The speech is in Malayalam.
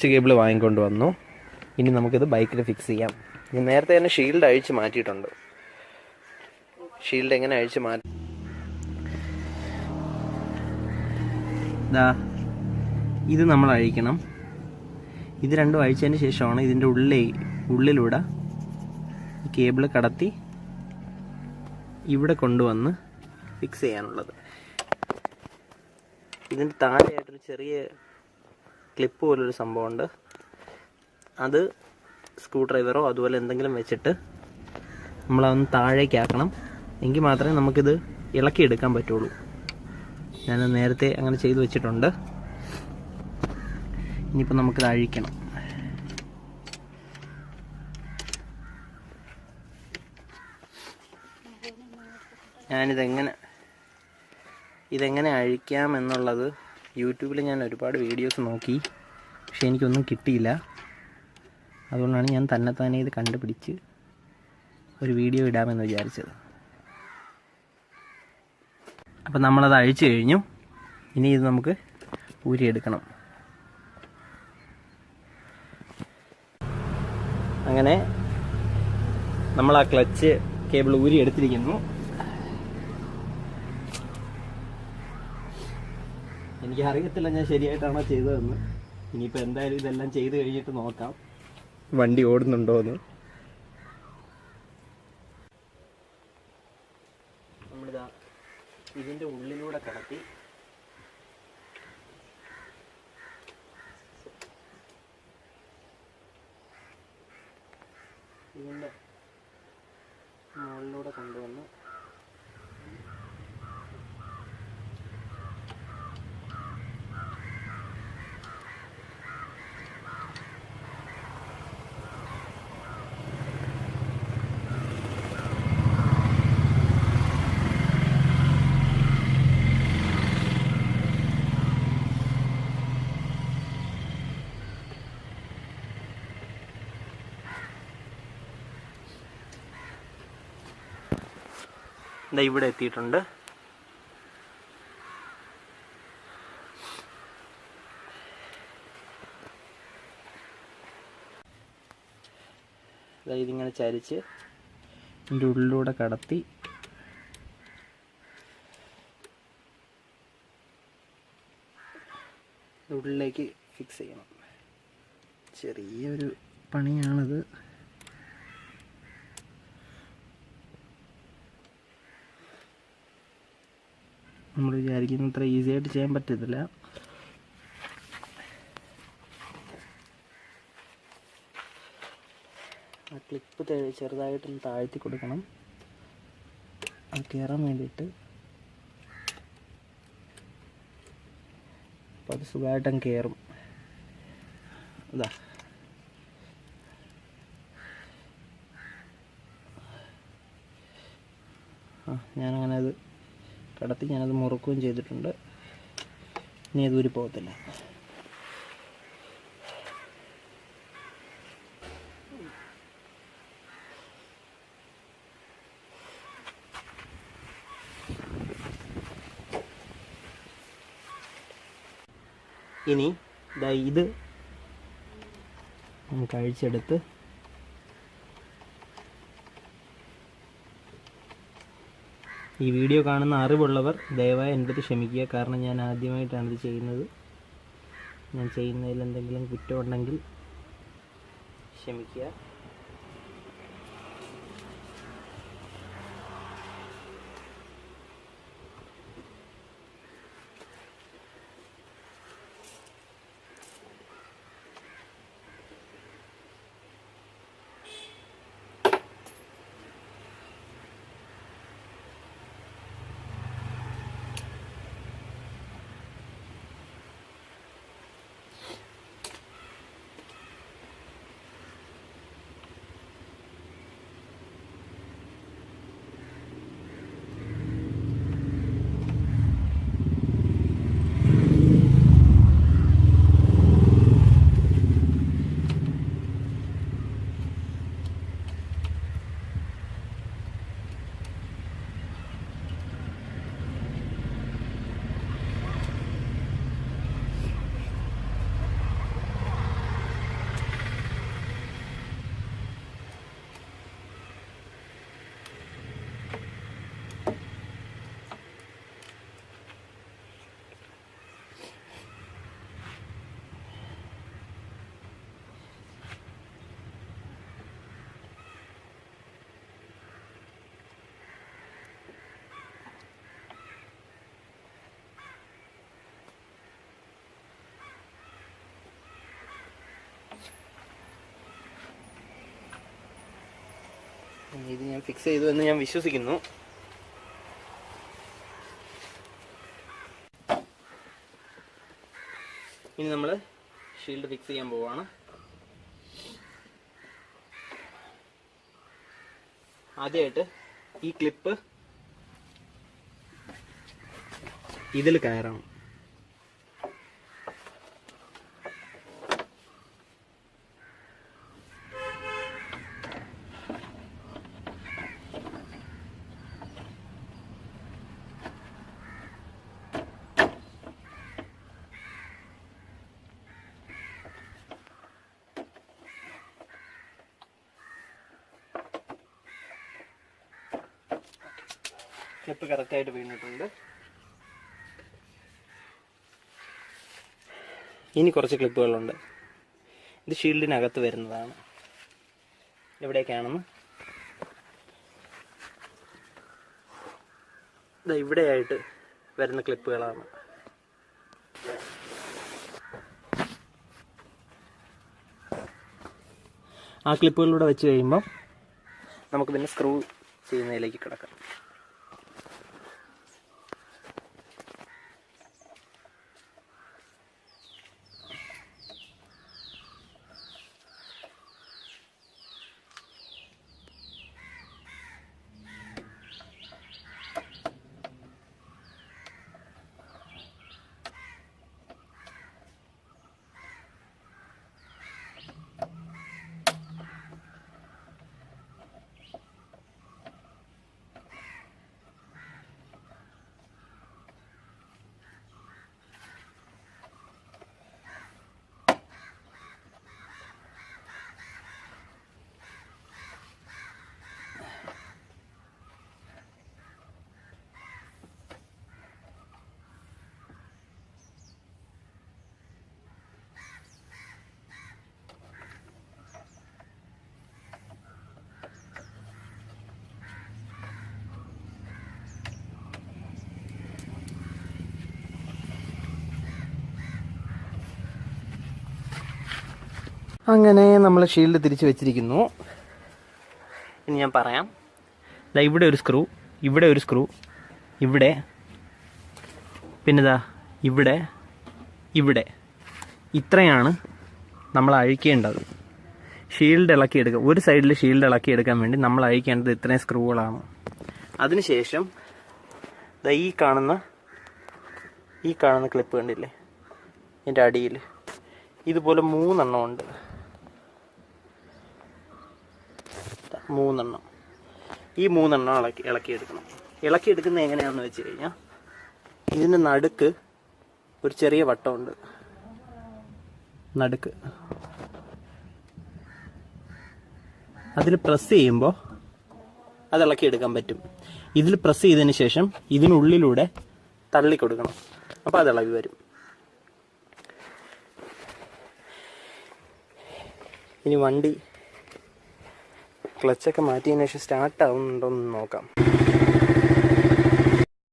ക്ലച്ച് കേബിൾ വാങ്ങിക്കൊണ്ട് വന്നു. ഇനി നമുക്കിത് ബൈക്കിൽ ഫിക്സ് ചെയ്യാം. ഞാൻ നേരത്തെ തന്നെ ഷീൽഡ് അഴിച്ച് മാറ്റിയിട്ടുണ്ട്. ഷീൽഡ് എങ്ങനെ അഴിച്ച് മാറ്റി, ഇത് നമ്മൾ അഴിക്കണം. ഇത് രണ്ടും അഴിച്ചതിന് ശേഷമാണ് ഇതിൻ്റെ ഉള്ളിലൂടെ ഈ കേബിൾ കടത്തി ഇവിടെ കൊണ്ടുവന്ന് ഫിക്സ് ചെയ്യാനുള്ളത്. ഇതിൻ്റെ താഴെയായിട്ടൊരു ചെറിയ ക്ലിപ്പ് പോലൊരു സംഭവമുണ്ട്. അത് സ്ക്രൂ ഡ്രൈവറോ അതുപോലെ എന്തെങ്കിലും വെച്ചിട്ട് നമ്മളതൊന്ന് താഴേക്കാക്കണം. എങ്കിൽ മാത്രമേ നമുക്കിത് ഇളക്കിയെടുക്കാൻ പറ്റുള്ളൂ. ഞാൻ നേരത്തെ അങ്ങനെ ചെയ്തു വെച്ചിട്ടുണ്ട്. ഇനിയിപ്പോൾ നമുക്കിത് അഴിക്കണം. ഇതെങ്ങനെ അഴിക്കാം എന്നുള്ളത് യൂട്യൂബിൽ ഞാൻ ഒരുപാട് വീഡിയോസ് നോക്കി, പക്ഷെ എനിക്കൊന്നും കിട്ടിയില്ല. അതുകൊണ്ടാണ് ഞാൻ തന്നെത്താനെ ഇത് കണ്ടുപിടിച്ച് ഒരു വീഡിയോ ഇടാമെന്ന് വിചാരിച്ചത്. അപ്പം നമ്മളത് അഴിച്ചു കഴിഞ്ഞു. ഇനി ഇത് നമുക്ക് ഊരിയെടുക്കണം. അങ്ങനെ നമ്മൾ ആ ക്ലച്ച് കേബിൾ ഊരി എടുത്തിരിക്കുന്നു. എനിക്ക് അറിയത്തില്ല ഞാൻ ശരിയായിട്ടാണോ ചെയ്തതെന്ന്. ഇനിയിപ്പോൾ എന്തായാലും ഇതെല്ലാം ചെയ്ത് കഴിഞ്ഞിട്ട് നോക്കാം വണ്ടി ഓടുന്നുണ്ടോ എന്ന്. നമ്മളിതാ ഇതിൻ്റെ ഉള്ളിലൂടെ കടത്തി ഇതിൻ്റെ മുകളിലൂടെ കൊണ്ടുവന്ന് ഇവിടെ എത്തിയിട്ടുണ്ട്. ഇതിങ്ങനെ ചരിച്ച് ഇതിൻ്റെ ഉള്ളിലൂടെ കടത്തി ഉള്ളിലേക്ക് ഫിക്സ് ചെയ്യണം. ചെറിയൊരു പണിയാണത്. നമ്മൾ വിചാരിക്കുന്ന അത്ര ഈസി ആയിട്ട് ചെയ്യാൻ പറ്റത്തില്ല. ആ ക്ലിപ്പ് ചെറുതായിട്ടൊന്ന് താഴ്ത്തി കൊടുക്കണം, അത് കയറാൻ വേണ്ടിയിട്ട്. അപ്പോൾ അത് സുഖമായിട്ടങ്ങ് കയറും. അതാ ഞാനങ്ങനെ അത് കടത്തി ഞാനത് മുറുക്കുകയും ചെയ്തിട്ടുണ്ട്. ഇനി അത് ഊരി പോകത്തില്ല. ഇനി ഇത് നമുക്ക് അഴിച്ചെടുത്ത് ഈ വീഡിയോ കാണുന്ന അറിവുള്ളവർ ദയവായി എൻ്റെ അടുത്ത് ക്ഷമിക്കുക. കാരണം ഞാൻ ആദ്യമായിട്ടാണ് ഇത് ചെയ്യുന്നത്. ഞാൻ ചെയ്യുന്നതിൽ എന്തെങ്കിലും കുറ്റമുണ്ടെങ്കിൽ ക്ഷമിക്കുക. ഇത് ഞാൻ ഫിക്സ് ചെയ്തു എന്ന് ഞാൻ വിശ്വസിക്കുന്നു. ഇനി നമ്മൾ ഷീൽഡ് ഫിക്സ് ചെയ്യാൻ പോവാണ്. ആദ്യമായിട്ട് ഈ ക്ലിപ്പ് ഇതിൽ കയറണം. ക്ലിപ്പ് കറക്റ്റായിട്ട് വീണിട്ടുണ്ട്. ഇനി കുറച്ച് ക്ലിപ്പുകളുണ്ട്. ഇത് ഷീൽഡിനകത്ത് വരുന്നതാണ്. എവിടേക്കാണെന്ന് ഇവിടെയായിട്ട് വരുന്ന ക്ലിപ്പുകളാണ്. ആ ക്ലിപ്പുകളിലൂടെ വെച്ച് കഴിയുമ്പോൾ നമുക്ക് പിന്നെ സ്ക്രൂ ചെയ്യുന്നതിലേക്ക് കിടക്കാം. അങ്ങനെ നമ്മൾ ഷീൽഡ് തിരിച്ച് വെച്ചിരിക്കുന്നു. ഇനി ഞാൻ പറയാം. ഇവിടെ ഒരു സ്ക്രൂ, ഇവിടെ ഒരു സ്ക്രൂ, ഇവിടെ, പിന്നെ ഇവിടെ, ഇവിടെ, ഇത്രയാണ് നമ്മൾ അഴിക്കേണ്ടത്. ഷീൽഡ് ഇളക്കിയെടുക്കുക. ഒരു സൈഡിൽ ഷീൽഡ് ഇളക്കിയെടുക്കാൻ വേണ്ടി നമ്മൾ അഴിക്കേണ്ടത് ഇത്രയും സ്ക്രൂകളാണ്. അതിനുശേഷം ഈ കാണുന്ന ക്ലിപ്പ് കണ്ടില്ലേ, ഇതിൻ്റെ അടിയിൽ ഇതുപോലെ 3 എണ്ണം ഉണ്ട്. 3 എണ്ണം. ഈ 3 എണ്ണം ഇളക്കിയെടുക്കണം. ഇളക്കിയെടുക്കുന്നത് എങ്ങനെയാണെന്ന് വെച്ച് കഴിഞ്ഞാൽ, ഇതിന് നടുക്ക് ഒരു ചെറിയ വട്ടമുണ്ട്. നടുക്ക് അതിൽ പ്രസ് ചെയ്യുമ്പോൾ അത് ഇളക്കിയെടുക്കാൻ പറ്റും. ഇതിൽ പ്രസ് ചെയ്തതിന് ശേഷം ഇതിനുള്ളിലൂടെ തള്ളിക്കൊടുക്കണം. അപ്പോൾ അത് ഇളകി വരും. ഇനി വണ്ടി ക്ലച്ചൊക്കെ മാറ്റിയതിന് ശേഷം സ്റ്റാർട്ട് ആവുന്നുണ്ടോ എന്ന് നോക്കാം.